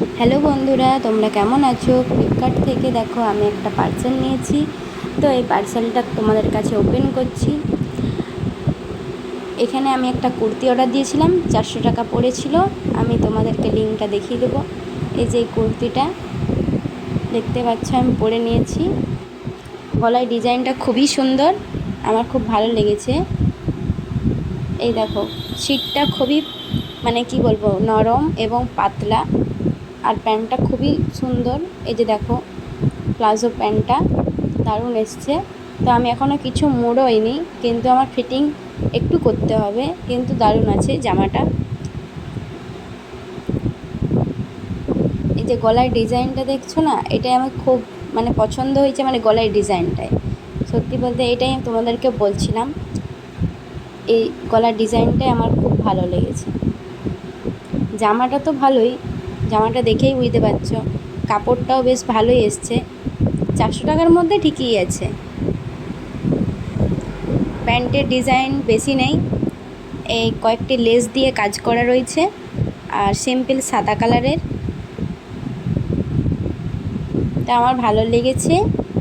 Hello বন্ধুরা, তোমরা কেমন আছো? ফ্লিপকার্ট থেকে দেখো আমি একটা পার্সেল নিয়েছি। তো এই পার্সেলটা তোমাদের কাছে ওপেন করছি। এখানে আমি একটা কুর্তি অর্ডার দিয়েছিলাম, 400 টাকা পড়েছিল। আমি তোমাদেরকে লিঙ্কটা দেখিয়ে দেবো। এই যে কুর্তিটা দেখতে পাচ্ছ, আমি পরে নিয়েছি। গলায় ডিজাইনটা খুবই সুন্দর, আমার খুব ভালো লেগেছে। এই দেখো, ছিটটা খুবই কি বলবো, নরম এবং পাতলা। আর প্যান্টটা খুবই সুন্দর। এই যে দেখো, প্লাজো প্যান্টটা দারুণ এসছে। তো আমি এখনও কিছু মোড়োইনি, কিন্তু আমার ফিটিং একটু করতে হবে, কিন্তু দারুণ আছে জামাটা। এই যে গলার ডিজাইনটা দেখছো না, এটাই আমার খুব পছন্দ হয়েছে, গলার ডিজাইনটাই। সত্যি বলতে এটাই আমি তোমাদেরকে বলছিলাম, এই গলার ডিজাইনটাই আমার খুব ভালো লেগেছে। জামাটা তো ভালোই, জামাটা দেখেই বুঝতে পারছো। কাপড়টাও বেশ ভালোই এসছে, 400 টাকার মধ্যে ঠিকই আছে। প্যান্টের ডিজাইন বেশি নেই, এই কয়েকটি লেস দিয়ে কাজ করা রয়েছে, আর সিম্পল সাদা কালারের। তা আমার ভালো লেগেছে,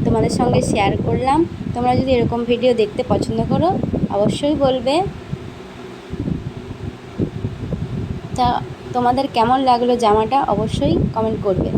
তোমাদের সঙ্গে শেয়ার করলাম। তোমরা যদি এরকম ভিডিও দেখতে পছন্দ করো অবশ্যই বলবে। তা তোমাদের কেমন লাগলো জামাটা অবশ্যই কমেন্ট করবে।